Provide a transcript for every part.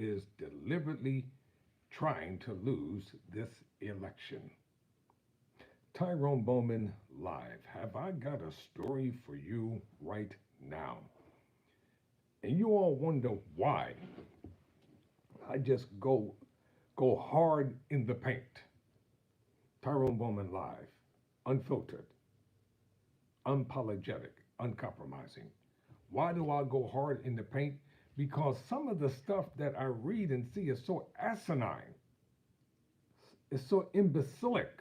is deliberately trying to lose this election. Tyrone Bowman Live. Have I got a story for you right now? And you all wonder why I just go hard in the paint. Tyrone Bowman Live, unfiltered, unapologetic, uncompromising. Why do I go hard in the paint? Because some of the stuff that I read and see is so asinine, it's so imbecilic.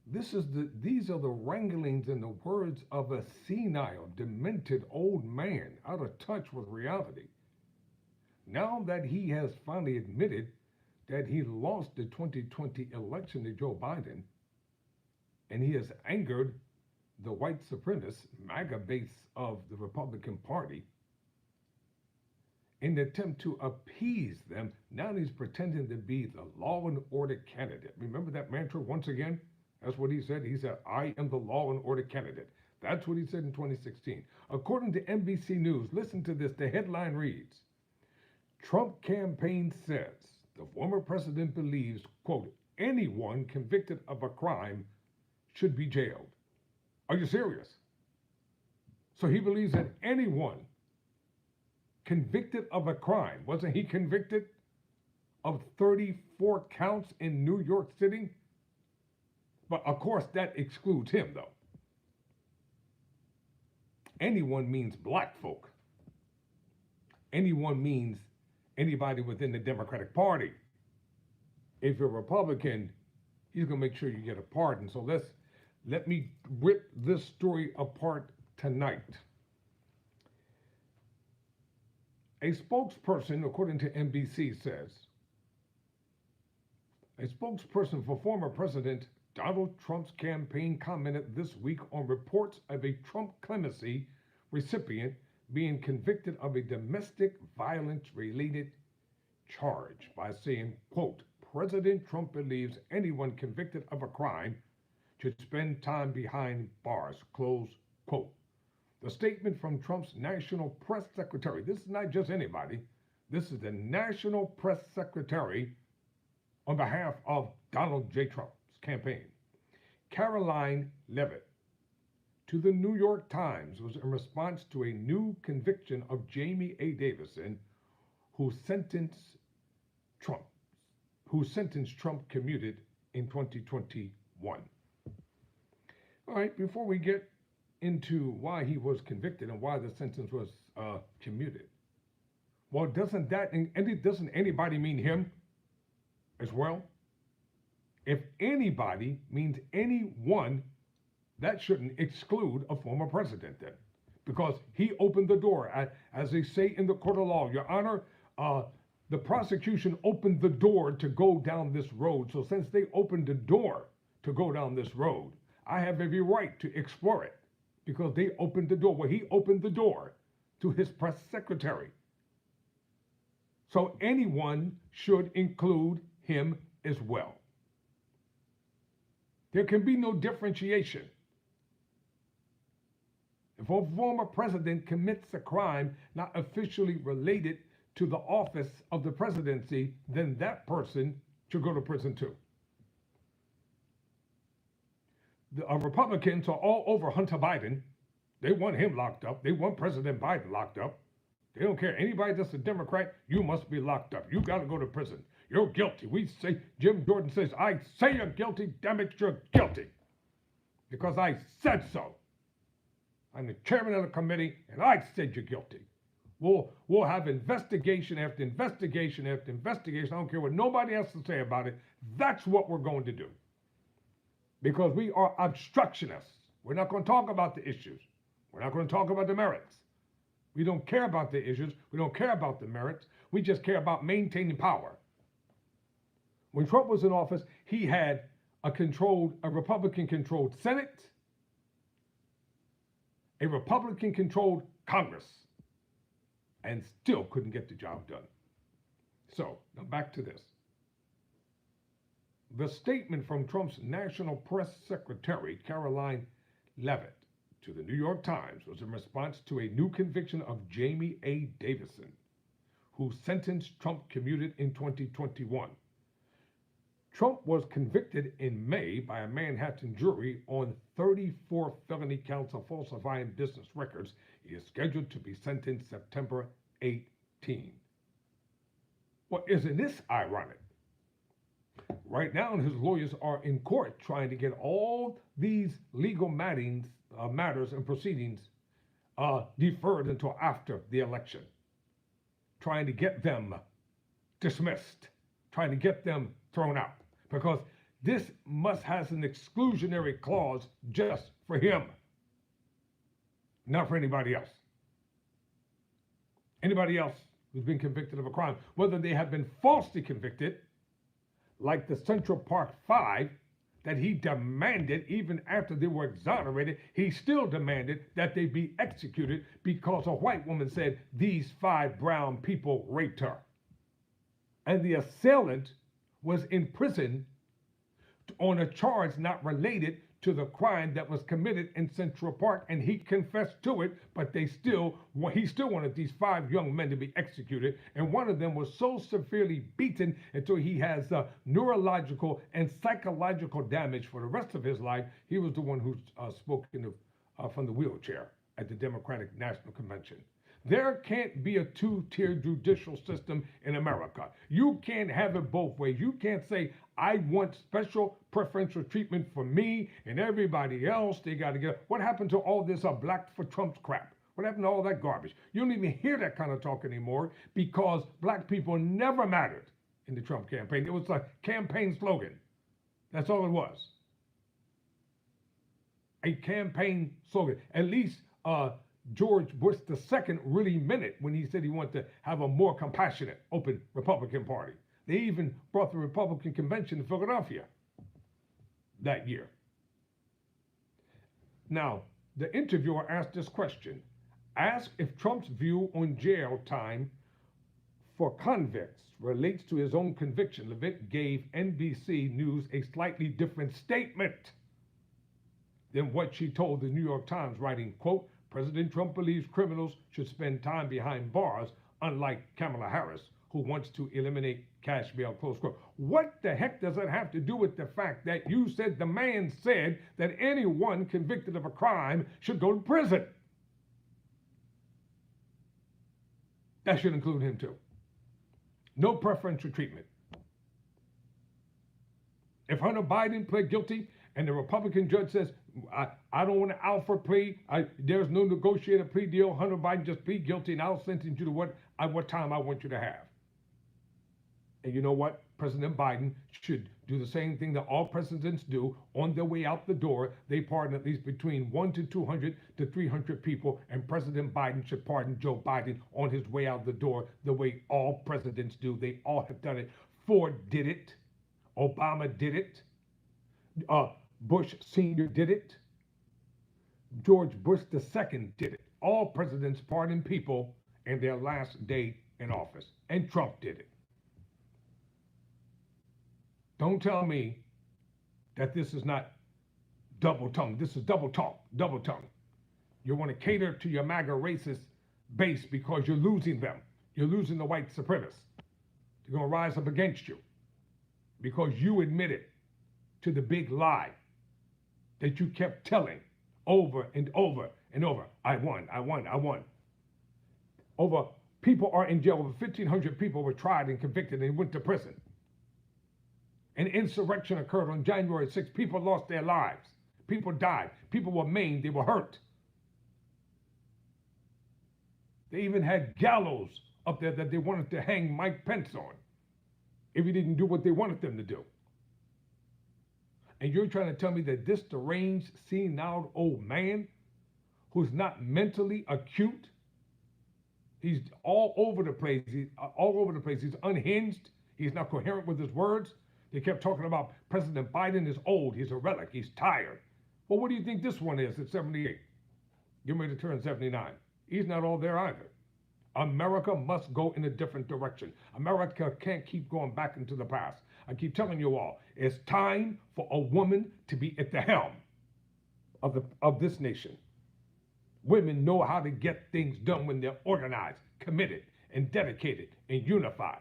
These are the wranglings and the words of a senile, demented old man out of touch with reality. Now that he has finally admitted that he lost the 2020 election to Joe Biden, and he has angered the white supremacist MAGA base of the Republican Party, in the attempt to appease them, now he's pretending to be the law and order candidate. Remember that mantra once again? That's what he said. He said, I am the law and order candidate. That's what he said in 2016. According to NBC News, listen to this. The headline reads, Trump campaign says the former president believes, quote, anyone convicted of a crime should be jailed. Are you serious? So he believes that anyone convicted of a crime, wasn't he convicted of 34 counts in New York City? But of course, that excludes him, though. Anyone means black folk. Anyone means anybody within the Democratic Party. If you're a Republican, he's going to make sure you get a pardon. So let me rip this story apart tonight. A spokesperson, according to NBC, says, a spokesperson for former President Donald Trump's campaign commented this week on reports of a Trump Clemency recipient being convicted of a domestic violence-related charge by saying, quote, President Trump believes anyone convicted of a crime should spend time behind bars, close quote. The statement from Trump's National Press Secretary, this is not just anybody, this is the National Press Secretary on behalf of Donald J. Trump's campaign, Caroline Leavitt, to the New York Times was in response to a new conviction of Jamie A. Davison, whose sentence Trump commuted in 2021. All right, before we get into why he was convicted and why the sentence was commuted, well, doesn't anybody mean him as well? If anybody means anyone, that shouldn't exclude a former president then, because he opened the door. As they say in the court of law, Your Honor, the prosecution opened the door to go down this road. So since they opened the door to go down this road, I have every right to explore it because they opened the door. Well, he opened the door to his press secretary. So anyone should include him as well. There can be no differentiation. If a former president commits a crime not officially related to the office of the presidency, then that person should go to prison too. The Republicans are all over Hunter Biden. They want him locked up. They want President Biden locked up. They don't care. Anybody that's a Democrat, you must be locked up. You got to go to prison. You're guilty. We say, Jim Jordan says, I say you're guilty. Damn it, you're guilty. Because I said so. I'm the chairman of the committee, and I said you're guilty. We'll have investigation after investigation after investigation. I don't care what nobody has to say about it. That's what we're going to do. Because we are obstructionists. We're not going to talk about the issues. We're not going to talk about the merits. We don't care about the issues. We don't care about the merits. We just care about maintaining power. When Trump was in office, he had a Republican-controlled Senate, a Republican-controlled Congress, and still couldn't get the job done. So, now back to this. The statement from Trump's National Press Secretary, Caroline Leavitt, to the New York Times was in response to a new conviction of Jamie A. Davison, whose sentence Trump commuted in 2021. Trump was convicted in May by a Manhattan jury on 34 felony counts of falsifying business records. He is scheduled to be sentenced September 18. Well, isn't this ironic? Right now, his lawyers are in court trying to get all these legal matters and proceedings deferred until after the election, trying to get them dismissed, trying to get them thrown out, because this has an exclusionary clause just for him, not for anybody else. Anybody else who's been convicted of a crime, whether they have been falsely convicted, like the Central Park Five, that he demanded, even after they were exonerated, he still demanded that they be executed because a white woman said these 5 brown people raped her. And the assailant was in prison on a charge not related to the crime that was committed in Central Park, and he confessed to it, but he still wanted these 5 young men to be executed, and one of them was so severely beaten until he has neurological and psychological damage for the rest of his life. He was the one who spoke from the wheelchair at the Democratic National Convention. There can't be a 2-tier judicial system in America. You can't have it both ways. You can't say, I want special preferential treatment for me and everybody else. They got to get. What happened to all this black for Trump's crap? What happened to all that garbage? You don't even hear that kind of talk anymore because black people never mattered in the Trump campaign. It was a campaign slogan. That's all it was. A campaign slogan. At least George Bush II really meant it when he said he wanted to have a more compassionate, open Republican Party. They even brought the Republican convention to Philadelphia that year. Now, the interviewer asked this question. Asked if Trump's view on jail time for convicts relates to his own conviction, Levitt gave NBC News a slightly different statement than what she told the New York Times, writing, quote, President Trump believes criminals should spend time behind bars, unlike Kamala Harris, who wants to eliminate cash bail, close quote. What the heck does that have to do with the fact that you said the man said that anyone convicted of a crime should go to prison? That should include him too. No preferential treatment. If Hunter Biden pled guilty and the Republican judge says, I don't want an alpha plea, there's no negotiated plea deal, Hunter Biden just plead guilty and I'll sentence you to what time I want you to have. And you know what? President Biden should do the same thing that all presidents do on their way out the door. They pardon at least between 100 to 200 to 300 people, and President Biden should pardon Joe Biden on his way out the door the way all presidents do. They all have done it. Ford did it. Obama did it. Bush Sr. did it. George Bush II did it. All presidents pardon people in their last day in office. And Trump did it. Don't tell me that this is not double tongue. This is double talk, double tongue. You want to cater to your MAGA racist base because you're losing them. You're losing the white supremacists. They're going to rise up against you because you admitted to the big lie that you kept telling over and over and over. I won, I won, I won. People are in jail. Over 1,500 people were tried and convicted and went to prison. An insurrection occurred on January 6th. People lost their lives. People died. People were maimed. They were hurt. They even had gallows up there that they wanted to hang Mike Pence on if he didn't do what they wanted them to do. And you're trying to tell me that this deranged, senile old man who's not mentally acute, he's all over the place. He's all over the place. He's unhinged. He's not coherent with his words. They kept talking about President Biden is old. He's a relic. He's tired. Well, what do you think this one is at 78? Getting ready to turn 79. He's not all there either. America must go in a different direction. America can't keep going back into the past. I keep telling you all, it's time for a woman to be at the helm of this nation. Women know how to get things done when they're organized, committed, and dedicated and unified.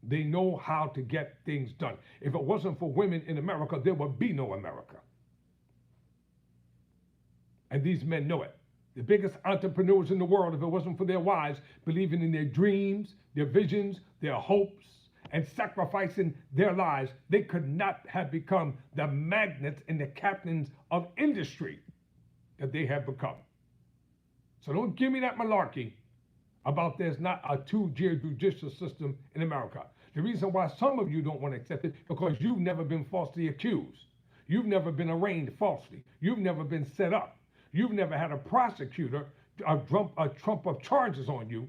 They know how to get things done. If it wasn't for women in America, there would be no America. And these men know it. The biggest entrepreneurs in the world, if it wasn't for their wives believing in their dreams, their visions, their hopes, and sacrificing their lives, they could not have become the magnates and the captains of industry that they have become. So don't give me that malarkey about there's not a two-tier judicial system in America. The reason why some of you don't want to accept it because you've never been falsely accused. You've never been arraigned falsely. You've never been set up. You've never had a prosecutor trump up charges on you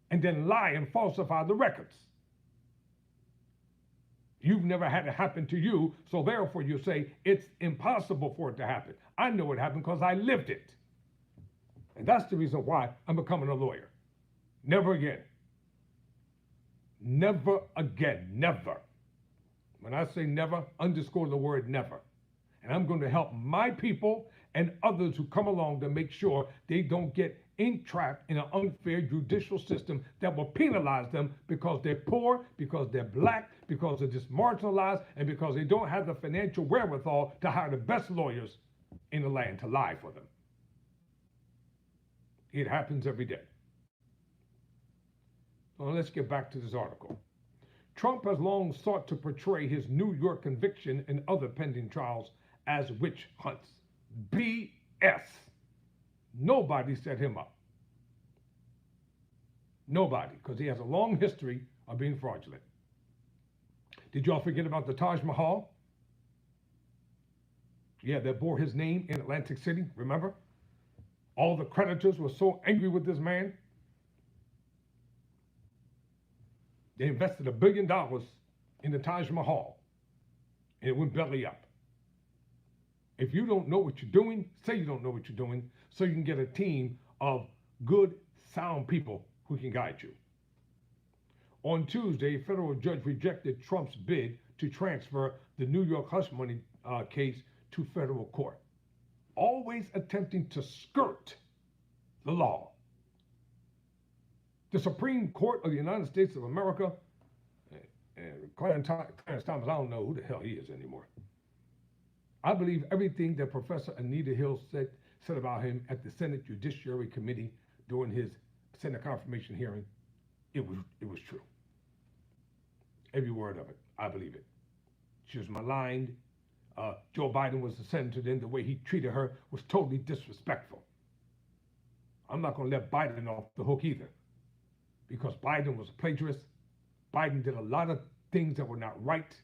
and then lie and falsify the records. You've never had it happen to you, so therefore you say it's impossible for it to happen. I know it happened because I lived it. And that's the reason why I'm becoming a lawyer. Never again. Never again. Never. When I say never, underscore the word never. And I'm going to help my people and others who come along to make sure they don't get entrapped in an unfair judicial system that will penalize them because they're poor, because they're black, because they're just marginalized, and because they don't have the financial wherewithal to hire the best lawyers in the land to lie for them. It happens every day. Well, let's get back to this article. Trump has long sought to portray his New York conviction and other pending trials as witch hunts. BS. Nobody set him up. Nobody, because he has a long history of being fraudulent. Did y'all forget about the Taj Mahal? Yeah, that bore his name in Atlantic City, remember? All the creditors were so angry with this man. They invested $1 billion in the Taj Mahal, and it went belly up. If you don't know what you're doing, say you don't know what you're doing, so you can get a team of good, sound people who can guide you. On Tuesday, a federal judge rejected Trump's bid to transfer the New York hush money case to federal court, always attempting to skirt the law. The Supreme Court of the United States of America, and Clarence Thomas, I don't know who the hell he is anymore. I believe everything that Professor Anita Hill said about him at the Senate Judiciary Committee during his Senate confirmation hearing. It was true. Every word of it. I believe it. She was maligned. Joe Biden was the senator then. The way he treated her was totally disrespectful. I'm not going to let Biden off the hook either, because Biden was a plagiarist. Biden did a lot of things that were not right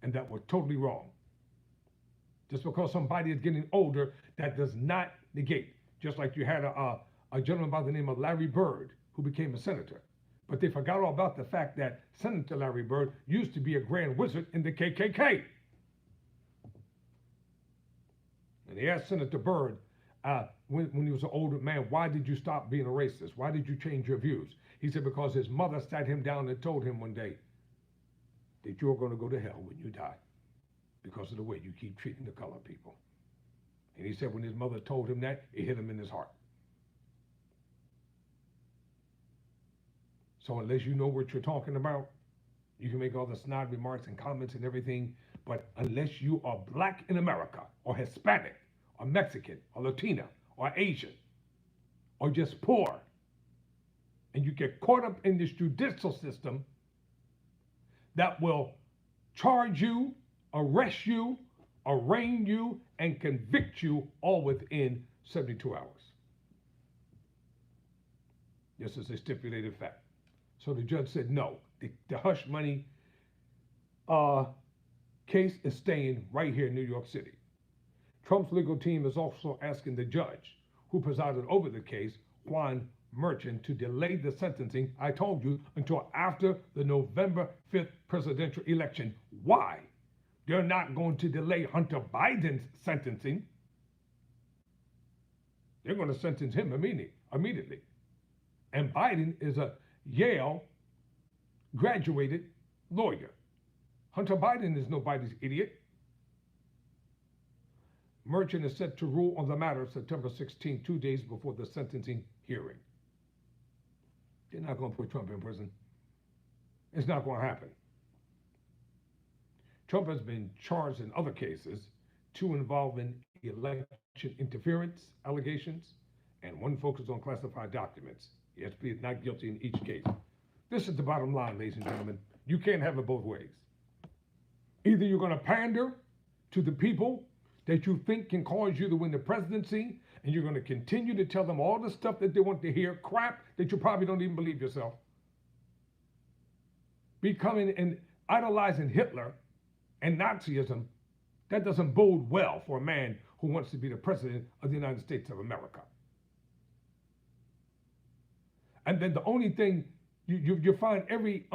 and that were totally wrong. Just because somebody is getting older, that does not negate. Just like you had a gentleman by the name of Larry Bird who became a senator. But they forgot all about the fact that Senator Larry Bird used to be a grand wizard in the KKK. And they asked Senator Bird, when he was an older man, why did you stop being a racist? Why did you change your views? He said, because his mother sat him down and told him one day that you're going to go to hell when you die because of the way you keep treating the colored people. And he said when his mother told him that, it hit him in his heart. So unless you know what you're talking about, you can make all the snide remarks and comments and everything, but unless you are black in America, or Hispanic, or Mexican, or Latina, or Asian, or just poor, and you get caught up in this judicial system that will charge you, arrest you, arraign you, and convict you all within 72 hours. This is a stipulated fact. So the judge said no. The hush money case is staying right here in New York City. Trump's legal team is also asking the judge who presided over the case, Juan Merchan, to delay the sentencing, I told you, until after the November 5th presidential election. Why? They're not going to delay Hunter Biden's sentencing. They're going to sentence him immediately. And Biden is a Yale graduated lawyer. Hunter Biden is nobody's idiot. Merchant is set to rule on the matter September 16, 2 days before the sentencing hearing. They're not going to put Trump in prison. It's not going to happen. Trump has been charged in other cases, 2 involving election interference allegations, and 1 focused on classified documents. He has pleaded not guilty in each case. This is the bottom line, ladies and gentlemen. You can't have it both ways. Either you're going to pander to the people that you think can cause you to win the presidency, and you're going to continue to tell them all the stuff that they want to hear, crap that you probably don't even believe yourself. Becoming and idolizing Hitler and Nazism, that doesn't bode well for a man who wants to be the president of the United States of America. And then the only thing, you find every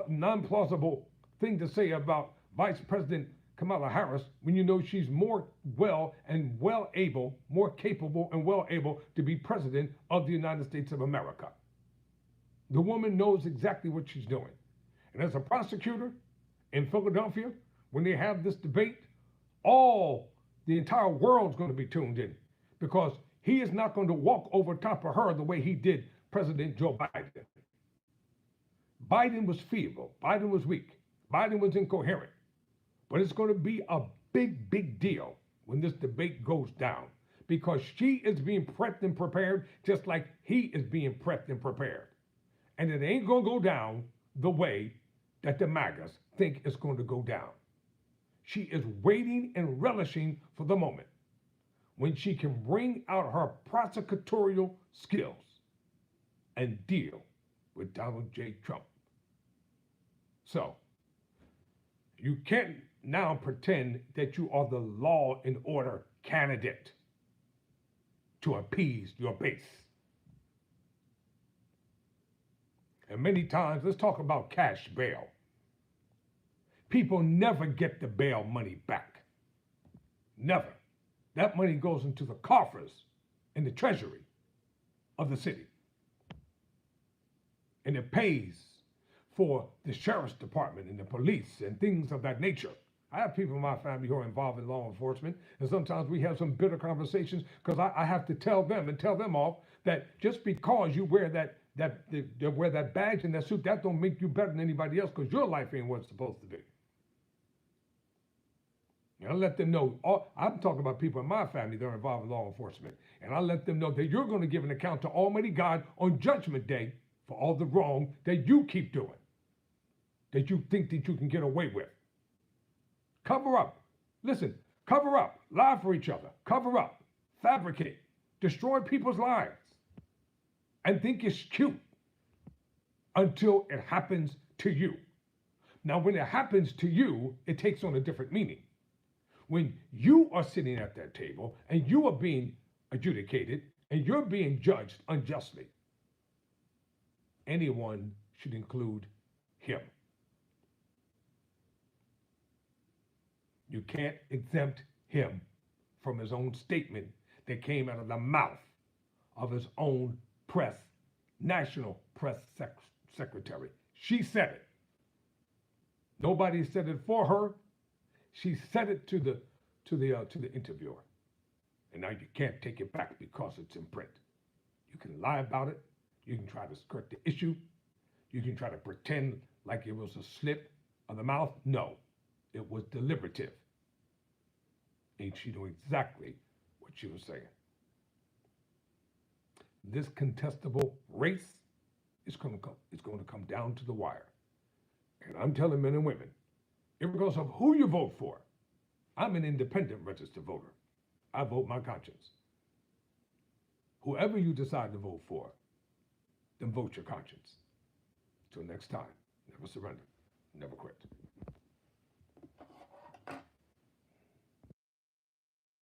non-plausible thing to say about Vice President Kamala Harris when you know she's more capable and well able to be president of the United States of America. The woman knows exactly what she's doing. And as a prosecutor in Philadelphia, when they have this debate, the entire world's going to be tuned in, because he is not going to walk over top of her the way he did President Joe Biden. Biden was feeble. Biden was weak. Biden was incoherent. But it's going to be a big, big deal when this debate goes down, because she is being prepped and prepared just like he is being prepped and prepared. And it ain't going to go down the way that the MAGAs think it's going to go down. She is waiting and relishing for the moment when she can bring out her prosecutorial skills and deal with Donald J. Trump. So, you can't now pretend that you are the law and order candidate to appease your base. And many times, let's talk about cash bail. People never get the bail money back. Never. That money goes into the coffers in the treasury of the city. And it pays for the sheriff's department and the police and things of that nature. I have people in my family who are involved in law enforcement, and sometimes we have some bitter conversations because I have to tell them off that just because you wear that badge and that suit, that don't make you better than anybody else, because your life ain't what it's supposed to be. And I let them know, I'm talking about people in my family that are involved in law enforcement, and I let them know that you're going to give an account to Almighty God on Judgment Day for all the wrong that you keep doing, that you think that you can get away with. Cover up. Listen, cover up. Lie for each other. Cover up. Fabricate. Destroy people's lives. And think it's cute until it happens to you. Now, when it happens to you, it takes on a different meaning. When you are sitting at that table and you are being adjudicated and you're being judged unjustly, anyone should include him. You can't exempt him from his own statement that came out of the mouth of his own national press secretary. She said it. Nobody said it for her. She said it to the interviewer. And now you can't take it back because it's in print. You can lie about it. You can try to skirt the issue. You can try to pretend like it was a slip of the mouth. No, it was deliberative. And she knew exactly what she was saying. This contestable race is going to come down to the wire. And I'm telling men and women, regardless of who you vote for, I'm an independent registered voter. I vote my conscience. Whoever you decide to vote for, then vote your conscience. Till next time, never surrender, never quit.